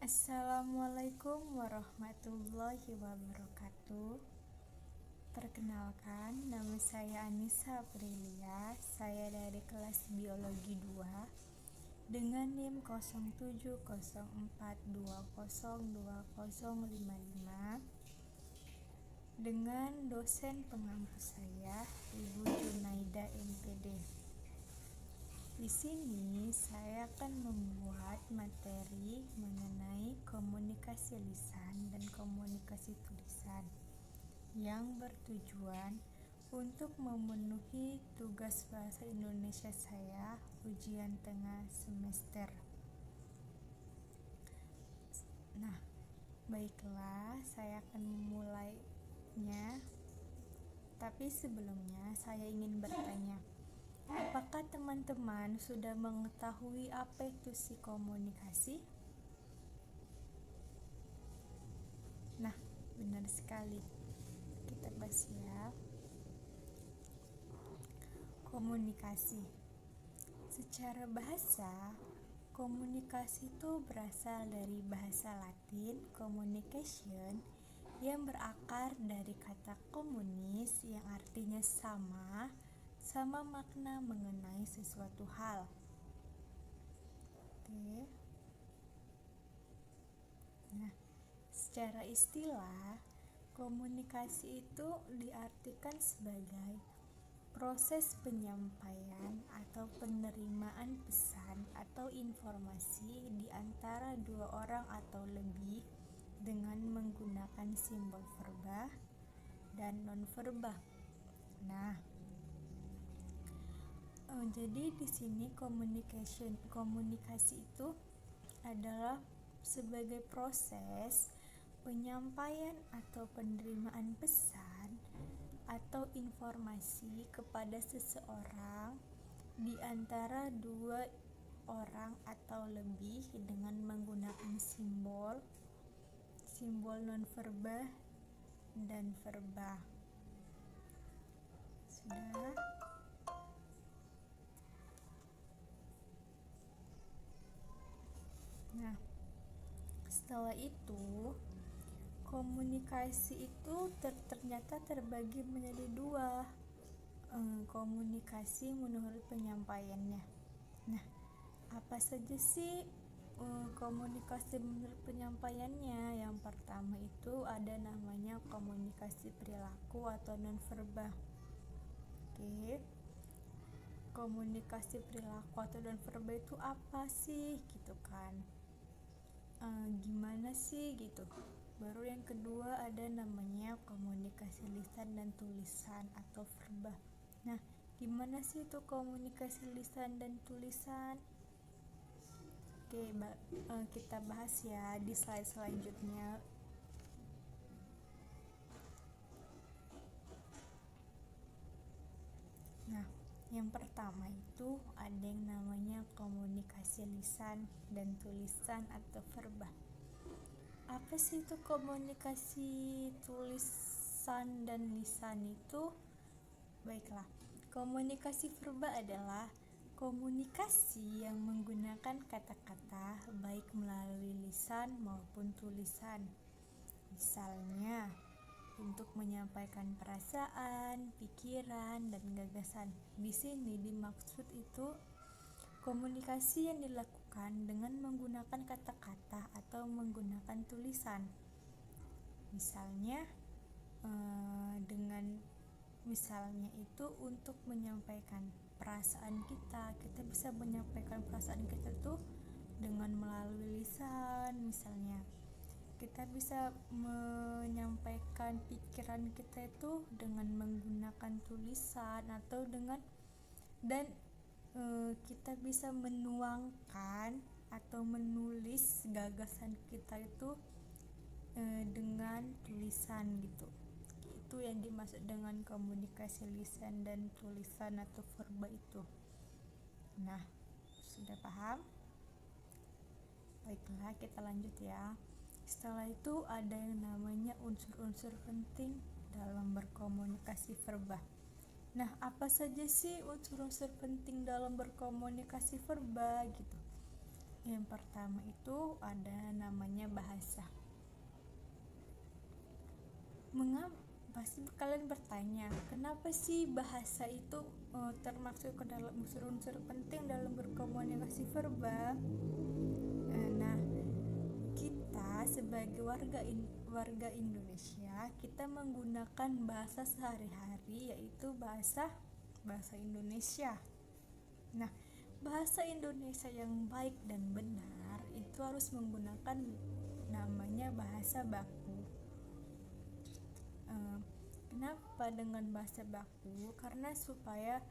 Assalamualaikum warahmatullahi wabarakatuh. Perkenalkan, nama saya Anissa Aprilia. Saya dari kelas Biologi 2 dengan NIM 0704202055 dengan dosen pengampu saya, Ibu Junaida MPD. Di sini saya akan membuat materi mengenai komunikasi lisan dan komunikasi tulisan yang bertujuan untuk memenuhi tugas bahasa Indonesia saya ujian tengah semester. Nah, baiklah, saya akan memulainya. Tapi sebelumnya saya ingin bertanya, apakah teman-teman sudah mengetahui apa itu komunikasi? Nah, benar sekali. Kita bahas ya. Komunikasi. Secara bahasa, komunikasi itu berasal dari bahasa Latin communication yang berakar dari kata komunis yang artinya sama makna mengenai sesuatu hal. Oke. Nah, secara istilah, komunikasi itu diartikan sebagai proses penyampaian atau penerimaan pesan atau informasi di antara dua orang atau lebih dengan menggunakan simbol verba dan non-verba. Nah, jadi di sini komunikasi itu adalah sebagai proses penyampaian atau penerimaan pesan atau informasi kepada seseorang di antara dua orang atau lebih dengan menggunakan simbol non-verba dan verba. Sudah? Nah, setelah itu komunikasi itu ternyata terbagi menjadi dua, komunikasi menurut penyampaiannya. Nah, apa saja sih komunikasi menurut penyampaiannya? Yang pertama itu ada namanya komunikasi perilaku atau non-verba. Oke. Komunikasi perilaku atau non-verba itu apa sih gitu kan? Gimana sih gitu. Baru yang kedua ada namanya komunikasi lisan dan tulisan atau verba. Nah, gimana sih itu komunikasi lisan dan tulisan? Oke, kita bahas ya di slide selanjutnya. Nah, yang pertama itu ada yang namanya komunikasi lisan dan tulisan atau verba. Apa sih itu komunikasi tulisan dan lisan itu? Baiklah, komunikasi verba adalah komunikasi yang menggunakan kata-kata baik melalui lisan maupun tulisan. Misalnya, untuk menyampaikan perasaan, pikiran, dan gagasan. Di sini dimaksud itu komunikasi yang dilakukan dengan menggunakan kata-kata atau menggunakan tulisan. Misalnya misalnya itu untuk menyampaikan perasaan kita bisa menyampaikan perasaan kita tuh dengan melalui lisan. Misalnya kita bisa menyampaikan pikiran kita itu dengan menggunakan tulisan atau kita bisa menuangkan atau menulis gagasan kita itu dengan tulisan gitu. Itu yang dimaksud dengan komunikasi lisan dan tulisan atau verba itu. Nah, sudah paham? Baiklah, kita lanjut ya. Setelah itu ada yang namanya unsur-unsur penting dalam berkomunikasi verba. Nah, apa saja sih unsur-unsur penting dalam berkomunikasi verba gitu? Yang pertama itu ada namanya bahasa. Pasti kalian bertanya, kenapa sih bahasa itu termasuk ke dalam unsur-unsur penting dalam berkomunikasi verbal? Nah, kita sebagai warga Indonesia, kita menggunakan bahasa sehari-hari, yaitu bahasa Indonesia. Nah, bahasa Indonesia yang baik dan benar itu harus menggunakan namanya bahasa baku. Kenapa dengan bahasa baku? Karena supaya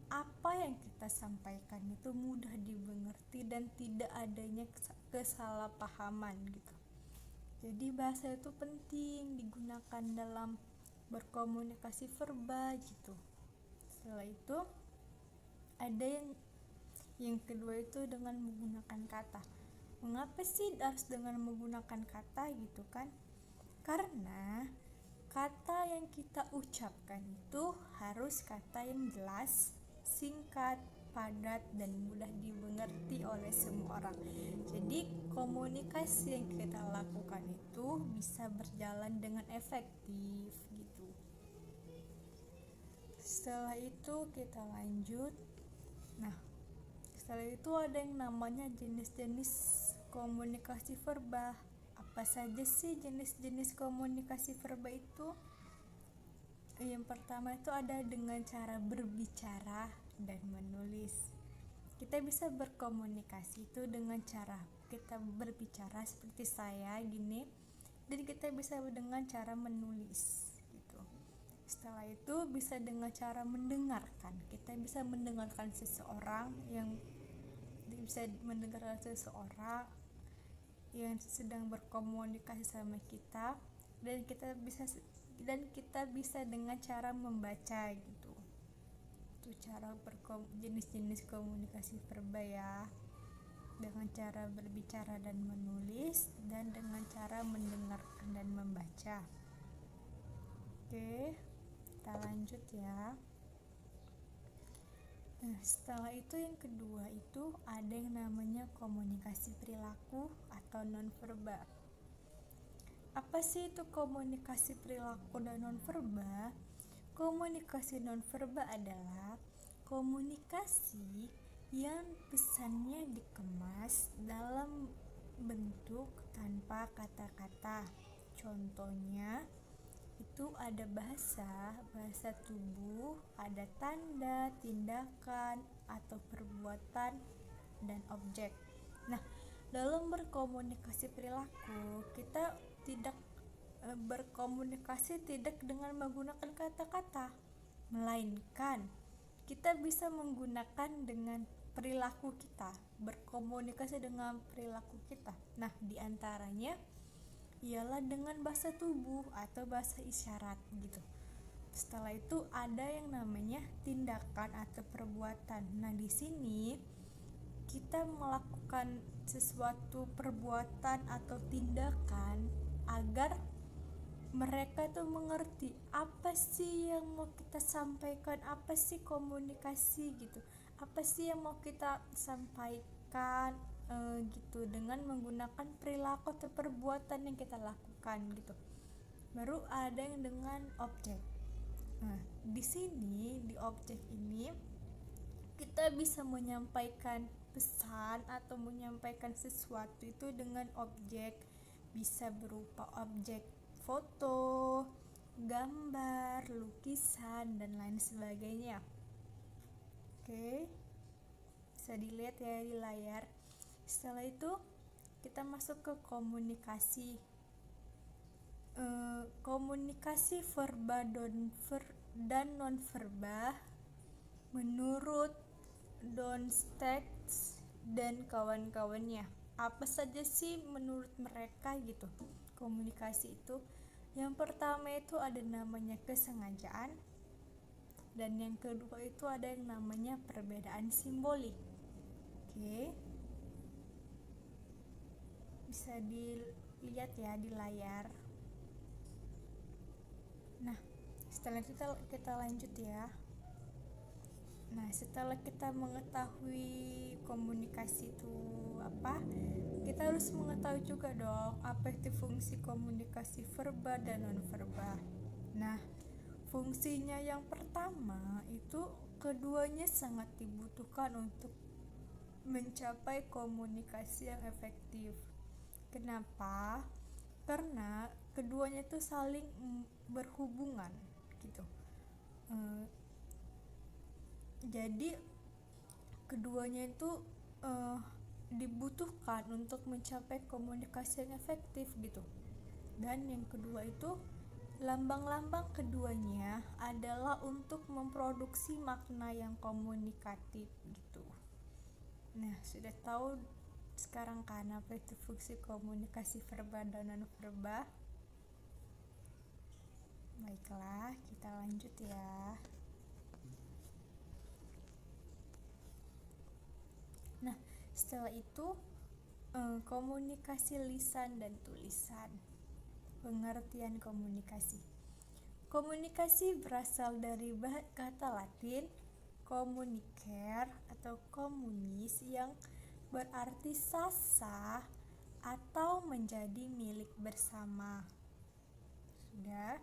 apa yang kita sampaikan itu mudah dimengerti dan tidak adanya kesalahpahaman gitu. Jadi bahasa itu penting digunakan dalam berkomunikasi verbal gitu. Setelah itu ada yang kedua itu dengan menggunakan kata. Mengapa sih harus dengan menggunakan kata gitu kan? Karena kata yang kita ucapkan itu harus kata yang jelas, singkat, padat, dan mudah dimengerti oleh semua orang. Jadi komunikasi yang kita lakukan itu bisa berjalan dengan efektif gitu. Setelah itu kita lanjut. Nah, setelah itu ada yang namanya jenis-jenis komunikasi verbal. Apa saja sih jenis-jenis komunikasi verbal itu? Yang pertama itu ada dengan cara berbicara dan menulis. Kita bisa berkomunikasi itu dengan cara kita berbicara seperti saya gini, dan kita bisa dengan cara menulis gitu. Setelah itu bisa dengan cara mendengarkan. Kita bisa mendengarkan seseorang yang sedang berkomunikasi sama kita, dan kita bisa dengan cara membaca gitu. Itu cara jenis-jenis komunikasi verbal ya, dengan cara berbicara dan menulis, dan dengan cara mendengarkan dan membaca. Oke, kita lanjut ya. Nah, setelah itu yang kedua itu ada yang namanya komunikasi perilaku atau nonverbal. Apa sih itu komunikasi perilaku dan nonverbal? Komunikasi nonverbal adalah komunikasi yang pesannya dikemas dalam bentuk tanpa kata-kata. Contohnya itu ada bahasa tubuh, ada tanda, tindakan, atau perbuatan, dan objek. Nah, dalam berkomunikasi perilaku, kita tidak berkomunikasi tidak dengan menggunakan kata-kata, melainkan kita bisa menggunakan dengan perilaku kita, berkomunikasi dengan perilaku kita. Nah, diantaranya ialah dengan bahasa tubuh atau bahasa isyarat gitu. Setelah itu ada yang namanya tindakan atau perbuatan. Nah, di sini kita melakukan sesuatu perbuatan atau tindakan agar mereka tuh mengerti apa sih yang mau kita sampaikan, apa sih komunikasi gitu, apa sih yang mau kita sampaikan gitu, dengan menggunakan perilaku atau perbuatan yang kita lakukan gitu. Baru ada yang dengan objek. Nah, di sini di objek ini kita bisa menyampaikan pesan atau menyampaikan sesuatu itu dengan objek, bisa berupa objek foto, gambar, lukisan, dan lain sebagainya. Oke, bisa dilihat ya di layar. Setelah itu kita masuk ke komunikasi verbal dan non-verbal menurut Donstedt dan kawan-kawannya. Apa saja sih menurut mereka gitu komunikasi itu? Yang pertama itu ada namanya kesengajaan, dan yang kedua itu ada yang namanya perbedaan simbolik. Oke, bisa dilihat ya di layar. Nah, setelah itu kita lanjut ya. Nah, setelah kita mengetahui komunikasi itu apa, kita harus mengetahui juga dong apa itu fungsi komunikasi verbal dan non verbal. Nah, fungsinya yang pertama itu keduanya sangat dibutuhkan untuk mencapai komunikasi yang efektif. Kenapa? Karena keduanya itu saling berhubungan gitu. Jadi keduanya itu dibutuhkan untuk mencapai komunikasi yang efektif gitu. Dan yang kedua itu lambang-lambang keduanya adalah untuk memproduksi makna yang komunikatif gitu. Nah, sudah tahu sekarang kan apa itu fungsi komunikasi verbal dan non verbal? Baiklah, kita lanjut ya. Nah, setelah itu komunikasi lisan dan tulisan. Pengertian komunikasi. Komunikasi berasal dari kata Latin communicare atau komunis yang berarti sah atau menjadi milik bersama. Sudah?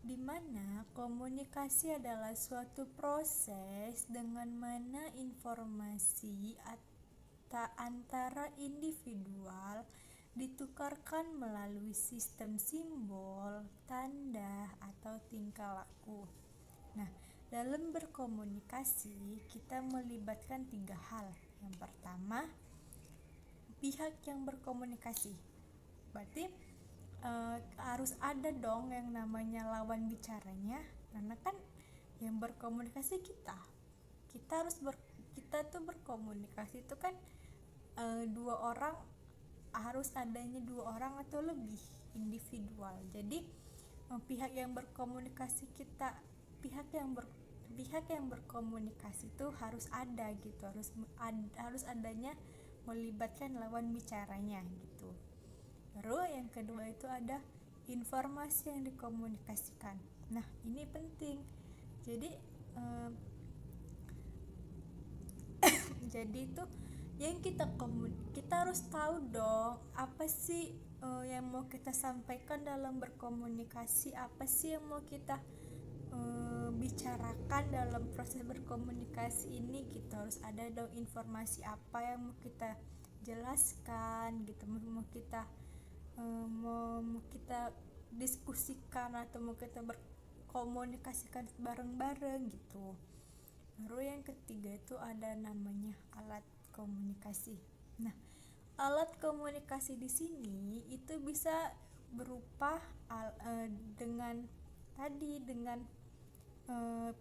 Di mana komunikasi adalah suatu proses dengan mana informasi antara individual ditukarkan melalui sistem simbol, tanda, atau tingkah laku. Nah, dalam berkomunikasi kita melibatkan 3 hal. Yang pertama, pihak yang berkomunikasi. Berarti harus ada dong yang namanya lawan bicaranya, karena kan yang berkomunikasi kita tuh berkomunikasi itu kan dua orang, harus adanya 2 orang atau lebih individual. Jadi pihak yang berkomunikasi itu harus ada gitu, harus adanya melibatkan lawan bicaranya gitu. Lalu yang kedua itu ada informasi yang dikomunikasikan. Nah, ini penting. Jadi jadi itu yang kita harus tahu dong apa sih yang mau kita sampaikan dalam berkomunikasi, apa sih yang mau kita bicarakan dalam proses berkomunikasi ini. Kita harus ada dong informasi apa yang mau kita jelaskan gitu, mau kita diskusikan atau mau kita berkomunikasikan bareng-bareng gitu. Lalu yang ketiga itu ada namanya alat komunikasi. Nah, alat komunikasi di sini itu bisa berupa dengan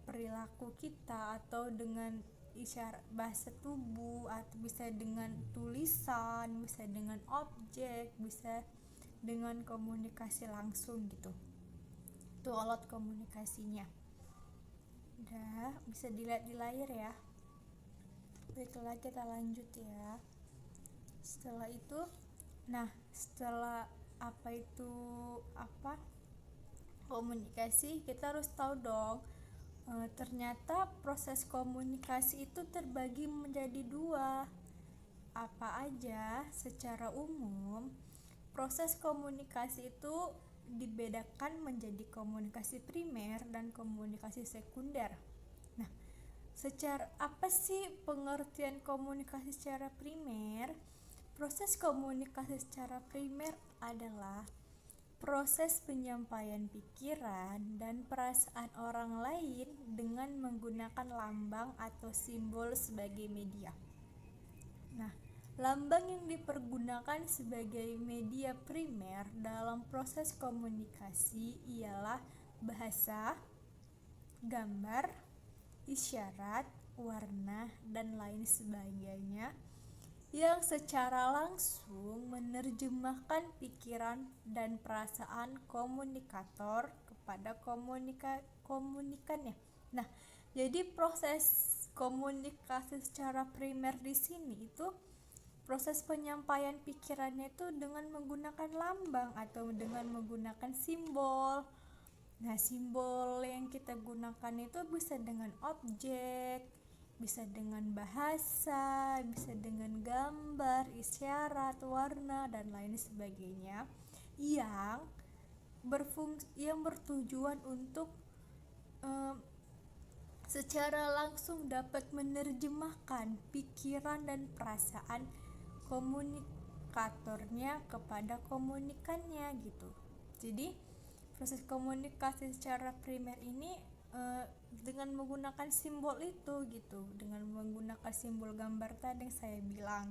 perilaku kita, atau dengan isyarat bahasa tubuh, atau bisa dengan tulisan, bisa dengan objek, bisa dengan komunikasi langsung gitu. Itu alat komunikasinya. Udah, bisa dilihat di layar ya. Baiklah, kita lanjut ya. Setelah itu, setelah komunikasi, kita harus tahu dong ternyata proses komunikasi itu terbagi menjadi 2. Apa aja? Secara umum, proses komunikasi itu dibedakan menjadi komunikasi primer dan komunikasi sekunder. Nah, secara apa sih pengertian komunikasi secara primer? Proses komunikasi secara primer adalah proses penyampaian pikiran dan perasaan orang lain dengan menggunakan lambang atau simbol sebagai media. Nah, lambang yang dipergunakan sebagai media primer dalam proses komunikasi ialah bahasa, gambar, isyarat, warna, dan lain sebagainya yang secara langsung menerjemahkan pikiran dan perasaan komunikator kepada komunikannya. Nah, jadi proses komunikasi secara primer di sini itu proses penyampaian pikirannya itu dengan menggunakan lambang atau dengan menggunakan simbol Nah, simbol yang kita gunakan itu bisa dengan objek, bisa dengan bahasa, bisa dengan gambar, isyarat, warna, dan lain sebagainya yang yang bertujuan untuk secara langsung dapat menerjemahkan pikiran dan perasaan komunikatornya kepada komunikannya gitu. Jadi proses komunikasi secara primer ini dengan menggunakan simbol itu gitu, dengan menggunakan simbol gambar tadi yang saya bilang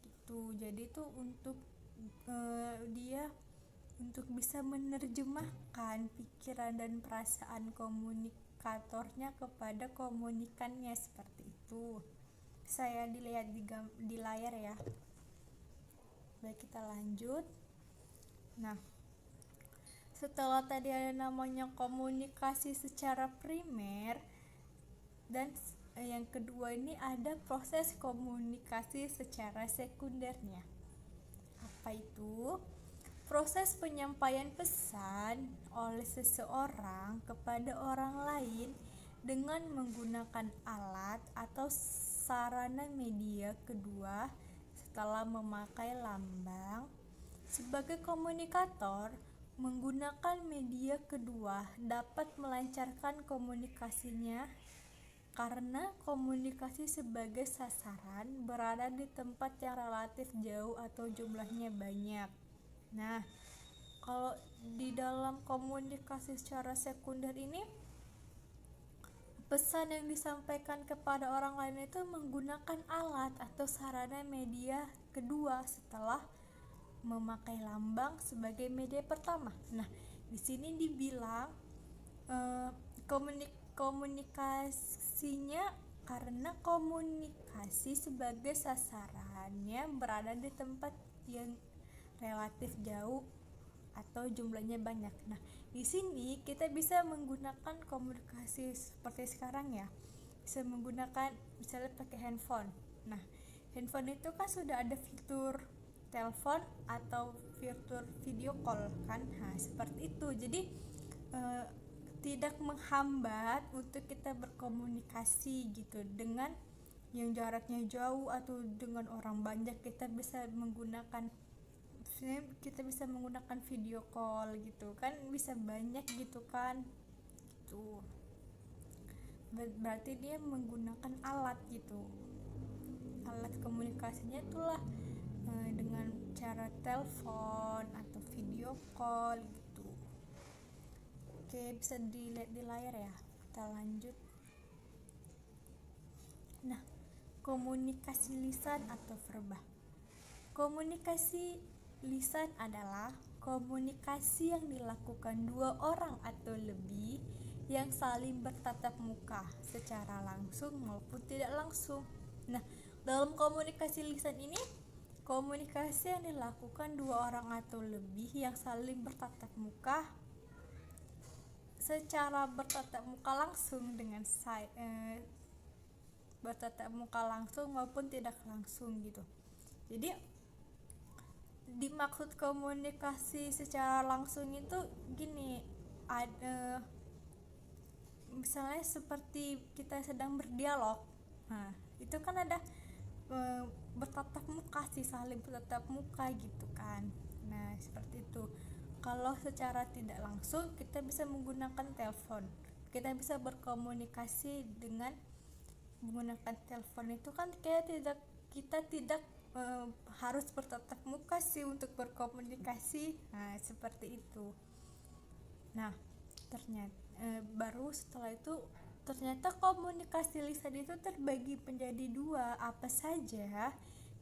gitu. Jadi itu untuk dia untuk bisa menerjemahkan pikiran dan perasaan komunikatornya kepada komunikannya, seperti itu. Saya dilihat di layar ya. Baik, kita lanjut. Nah, setelah tadi ada namanya komunikasi secara primer, dan yang kedua ini ada proses komunikasi secara sekundernya. Apa itu? Proses penyampaian pesan oleh seseorang kepada orang lain dengan menggunakan alat atau sarana media kedua setelah memakai lambang. Sebagai komunikator, menggunakan media kedua dapat melancarkan komunikasinya karena komunikasi sebagai sasaran berada di tempat yang relatif jauh atau jumlahnya banyak. Nah, kalau di dalam komunikasi secara sekunder ini, pesan yang disampaikan kepada orang lain itu menggunakan alat atau sarana media kedua setelah memakai lambang sebagai media pertama. Nah, di sini dibilang komunikasinya karena komunikasi sebagai sasarannya berada di tempat yang relatif jauh atau jumlahnya banyak. Nah, di sini kita bisa menggunakan komunikasi seperti sekarang ya. Bisa menggunakan misalnya pakai handphone. Nah, handphone itu kan sudah ada fitur telepon atau fitur video call kan. Nah, seperti itu. Jadi tidak menghambat untuk kita berkomunikasi gitu dengan yang jaraknya jauh atau dengan orang banyak. Kita bisa menggunakan video call gitu kan, bisa banyak gitu kan gitu. Berarti dia menggunakan alat gitu, alat komunikasinya itulah dengan cara telepon atau video call gitu. Oke, bisa dilihat di layar ya. Kita lanjut. Nah, komunikasi lisan atau verba. Komunikasi lisan adalah komunikasi yang dilakukan dua orang atau lebih yang saling bertatap muka secara langsung maupun tidak langsung. Nah, dalam komunikasi lisan ini, komunikasi yang dilakukan dua orang atau lebih yang saling bertatap muka secara bertatap muka langsung dengan bertatap muka langsung maupun tidak langsung gitu. Jadi dimaksud komunikasi secara langsung itu gini, misalnya seperti kita sedang berdialog. Nah, itu kan ada bertatap muka sih, saling bertatap muka gitu kan. Nah, seperti itu. Kalau secara tidak langsung kita bisa menggunakan telepon. Kita bisa berkomunikasi dengan menggunakan telepon itu kan kita tidak harus bertatap muka sih untuk berkomunikasi. Nah, seperti itu. Nah, ternyata baru setelah itu ternyata komunikasi lisan itu terbagi menjadi dua. Apa saja?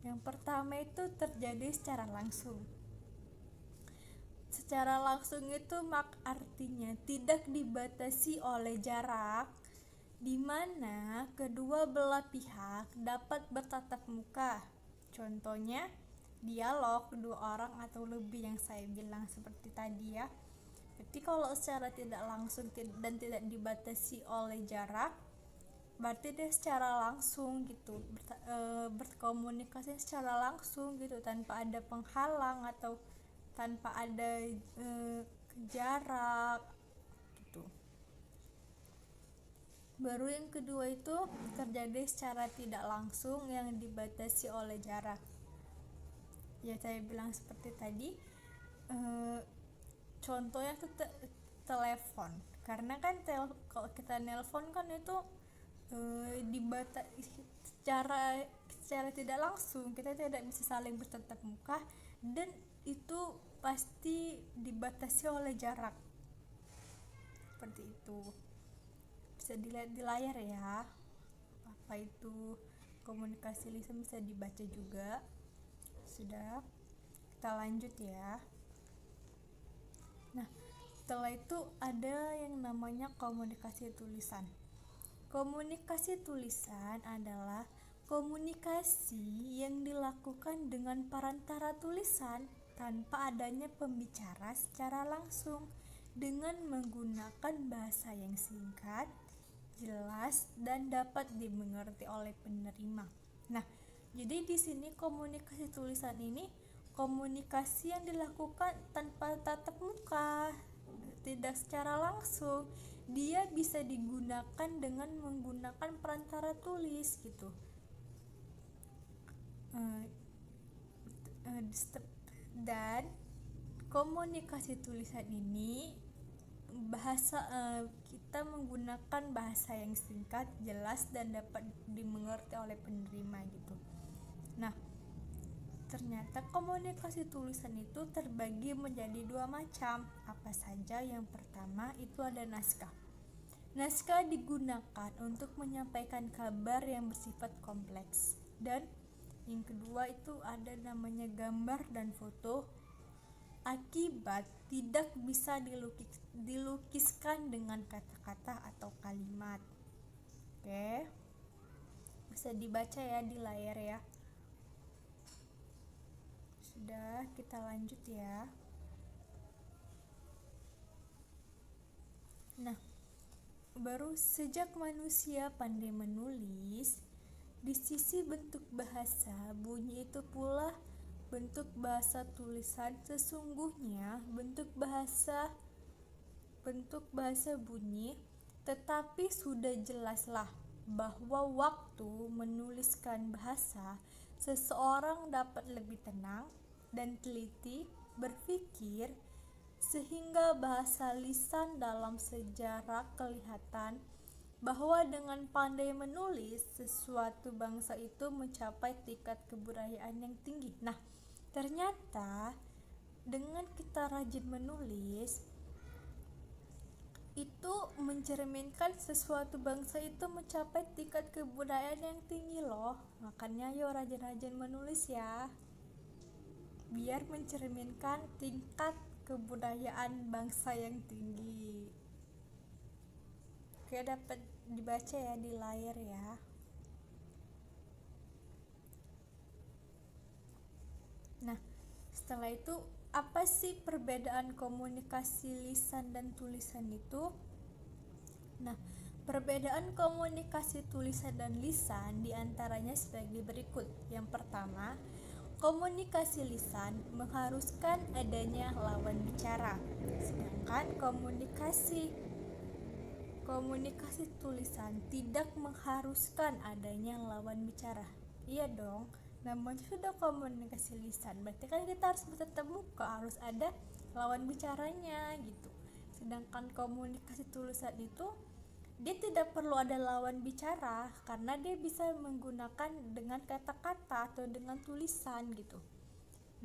Yang pertama itu terjadi secara langsung. Secara langsung itu artinya tidak dibatasi oleh jarak, di mana kedua belah pihak dapat bertatap muka. Contohnya dialog dua orang atau lebih yang saya bilang seperti tadi ya. Berarti kalau secara tidak langsung dan tidak dibatasi oleh jarak, berarti dia secara langsung gitu, berkomunikasi secara langsung gitu, tanpa ada penghalang atau tanpa ada jarak gitu. Baru yang kedua itu terjadi secara tidak langsung yang dibatasi oleh jarak. Ya saya bilang seperti tadi, contohnya tuh telepon. Karena kan kalau kita nelpon kan itu dibatasi secara tidak langsung, kita tidak bisa saling bertatap muka dan itu pasti dibatasi oleh jarak. Seperti itu. Bisa dilihat di layar ya, apa itu komunikasi lisan, bisa dibaca juga. Sudah, kita lanjut ya. Nah, setelah itu ada yang namanya komunikasi tulisan. Komunikasi tulisan adalah komunikasi yang dilakukan dengan perantara tulisan tanpa adanya pembicara secara langsung, dengan menggunakan bahasa yang singkat, jelas, dan dapat dimengerti oleh penerima. Nah, jadi di sini komunikasi tulisan ini komunikasi yang dilakukan tanpa tatap muka, tidak secara langsung. Dia bisa digunakan dengan menggunakan perantara tulis gitu. Dan komunikasi tulisan ini kita menggunakan bahasa yang singkat, jelas, dan dapat dimengerti oleh penerima gitu. Nah, ternyata komunikasi tulisan itu terbagi menjadi dua macam. Apa saja? Yang pertama itu ada naskah. Naskah digunakan untuk menyampaikan kabar yang bersifat kompleks. Dan yang kedua itu ada namanya gambar dan foto. Akibat tidak bisa dilukiskan dengan kata-kata atau kalimat. Oke, bisa dibaca ya di layar ya. Sudah, kita lanjut ya. Nah, baru sejak manusia pandai menulis, di sisi bentuk bahasa, bunyi itu pula bentuk bahasa tulisan. Sesungguhnya bentuk bahasa bunyi, tetapi sudah jelaslah bahwa waktu menuliskan bahasa, seseorang dapat lebih tenang dan teliti berpikir, sehingga bahasa lisan dalam sejarah kelihatan bahwa dengan pandai menulis, sesuatu bangsa itu mencapai tingkat kebudayaan yang tinggi. Nah, ternyata dengan kita rajin menulis, itu mencerminkan sesuatu bangsa itu mencapai tingkat kebudayaan yang tinggi loh. Makanya yuk rajin-rajin menulis ya, biar mencerminkan tingkat kebudayaan bangsa yang tinggi. Oke, dapat dibaca ya di layar ya. Nah, setelah itu apa sih perbedaan komunikasi lisan dan tulisan itu? Nah, perbedaan komunikasi tulisan dan lisan diantaranya sebagai berikut. Yang pertama, komunikasi lisan mengharuskan adanya lawan bicara, sedangkan komunikasi tulisan tidak mengharuskan adanya lawan bicara. Iya dong, namanya sudah komunikasi lisan, berarti kan kita harus bertatap muka, harus ada lawan bicaranya gitu. Sedangkan komunikasi tulisan itu dia tidak perlu ada lawan bicara, karena dia bisa menggunakan dengan kata-kata atau dengan tulisan gitu.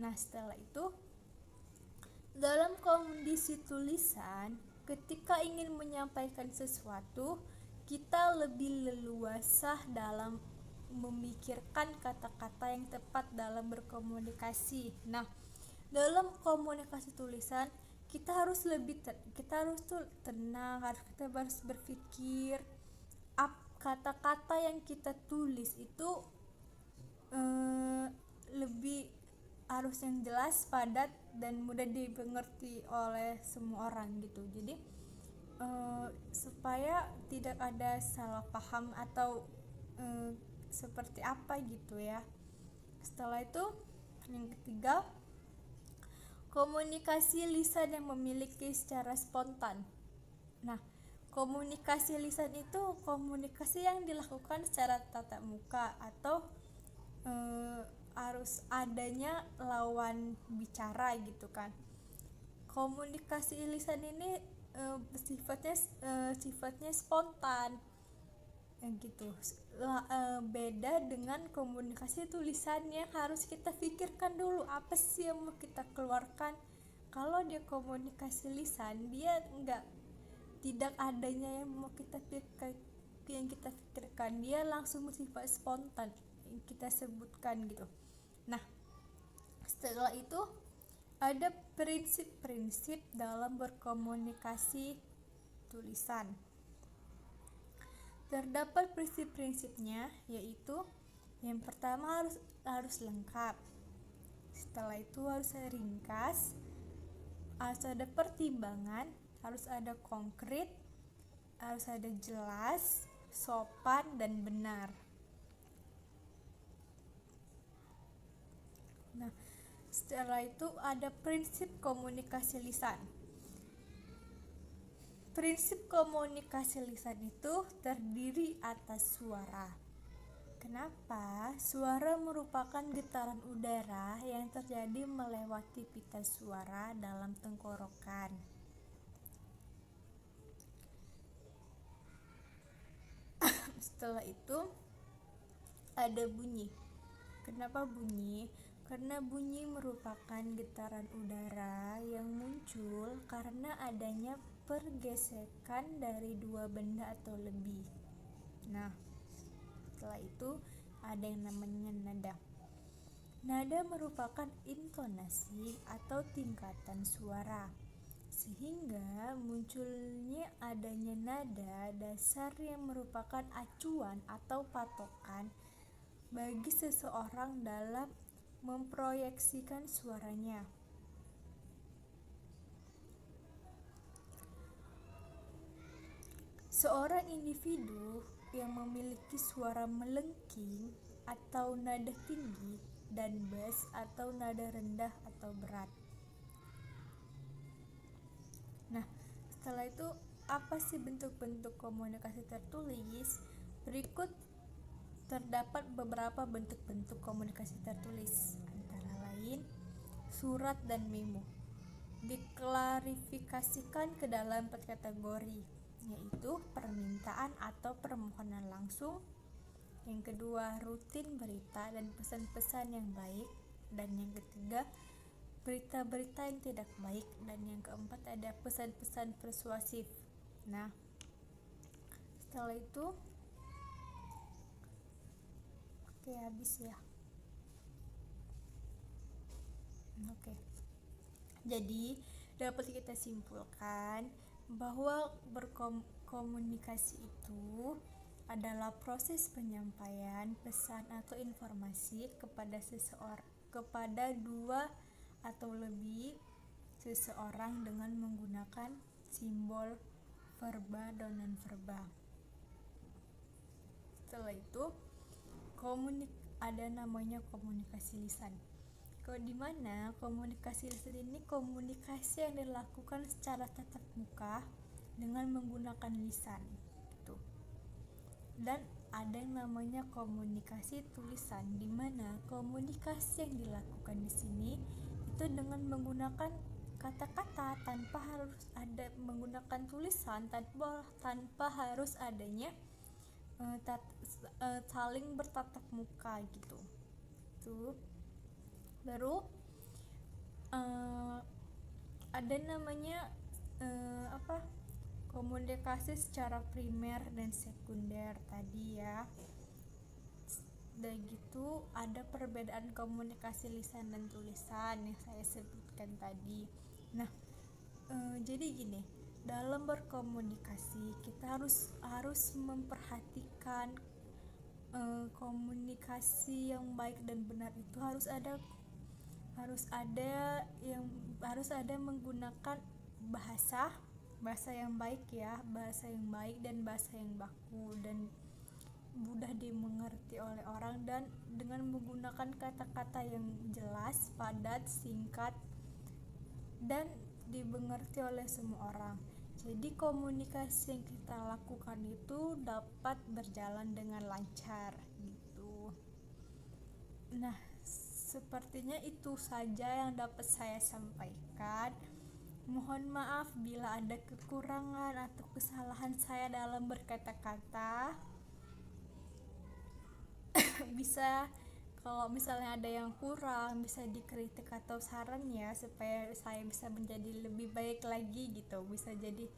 Nah, setelah itu dalam kondisi tulisan, ketika ingin menyampaikan sesuatu, kita lebih leluasa dalam memikirkan kata-kata yang tepat dalam berkomunikasi. Nah, dalam komunikasi tulisan kita harus tenang, kita harus berpikir kata-kata yang kita tulis itu lebih harus yang jelas, padat, dan mudah dimengerti oleh semua orang gitu. Jadi supaya tidak ada salah paham atau seperti apa gitu ya. Setelah itu yang ketiga, komunikasi lisan yang memiliki secara spontan. Nah, komunikasi lisan itu komunikasi yang dilakukan secara tatap muka atau harus adanya lawan bicara gitu kan. Komunikasi lisan ini sifatnya spontan gitu. Beda dengan komunikasi tulisan yang harus kita pikirkan dulu apa sih yang mau kita keluarkan. Kalau dia komunikasi lisan, dia tidak adanya yang mau kita pikirkan, dia langsung bersifat spontan yang kita sebutkan gitu. Nah, setelah itu ada prinsip-prinsip dalam berkomunikasi tulisan. Terdapat prinsip-prinsipnya, yaitu yang pertama harus lengkap. Setelah itu harus ringkas, harus ada pertimbangan, harus ada konkret, harus ada jelas, sopan, dan benar. Nah, setelah itu ada prinsip komunikasi lisan. Prinsip komunikasi lisan itu terdiri atas suara. Kenapa? Suara merupakan getaran udara yang terjadi melewati pita suara dalam tenggorokan. Setelah itu ada bunyi. Kenapa bunyi? Karena bunyi merupakan getaran udara yang muncul karena adanya pergesekan dari dua benda atau lebih. Nah, setelah itu ada yang namanya nada. Nada merupakan intonasi atau tingkatan suara, sehingga munculnya adanya nada dasar yang merupakan acuan atau patokan bagi seseorang dalam memproyeksikan suaranya. Seorang individu yang memiliki suara melengking atau nada tinggi dan bass atau nada rendah atau berat. Nah, setelah itu apa sih bentuk-bentuk komunikasi tertulis? Berikut terdapat beberapa bentuk-bentuk komunikasi tertulis, antara lain surat dan memo. Diklarifikasikan ke dalam 4 kategori, yaitu permintaan atau permohonan langsung. Yang kedua, rutin berita dan pesan-pesan yang baik. Dan yang ketiga, berita-berita yang tidak baik. Dan yang keempat, ada pesan-pesan persuasif. Nah, setelah itu habis ya. Jadi dapat kita simpulkan bahwa berkomunikasi itu adalah proses penyampaian pesan atau informasi kepada dua atau lebih seseorang dengan menggunakan simbol verba dan non-verba. Setelah itu ada namanya komunikasi lisan. Di mana komunikasi lisan ini komunikasi yang dilakukan secara tatap muka dengan menggunakan lisan gitu. Dan ada yang namanya komunikasi tulisan, di mana komunikasi yang dilakukan di sini itu dengan menggunakan kata-kata tanpa harus ada menggunakan tulisan, tanpa harus adanya saling bertatap muka gitu. Tuh. Baru ada namanya komunikasi secara primer dan sekunder tadi ya. Dan gitu ada perbedaan komunikasi lisan dan tulisan yang saya sebutkan tadi. Nah, jadi gini, dalam berkomunikasi kita harus memperhatikan komunikasi yang baik dan benar itu harus ada menggunakan bahasa yang baik ya, bahasa yang baik dan bahasa yang baku dan mudah dimengerti oleh orang, dan dengan menggunakan kata-kata yang jelas, padat, singkat dan dimengerti oleh semua orang. Jadi komunikasi yang kita lakukan itu dapat berjalan dengan lancar gitu. Nah, sepertinya itu saja yang dapat saya sampaikan. Mohon maaf bila ada kekurangan atau kesalahan saya dalam berkata-kata. Bisa, kalau misalnya ada yang kurang, bisa dikritik atau saran ya, supaya saya bisa menjadi lebih baik lagi gitu, bisa jadi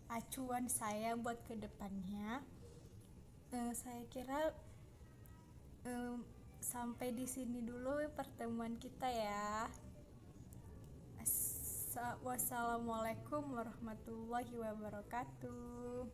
acuan saya buat kedepannya. Saya kira sampai di sini dulu pertemuan kita ya. Wassalamualaikum warahmatullahi wabarakatuh.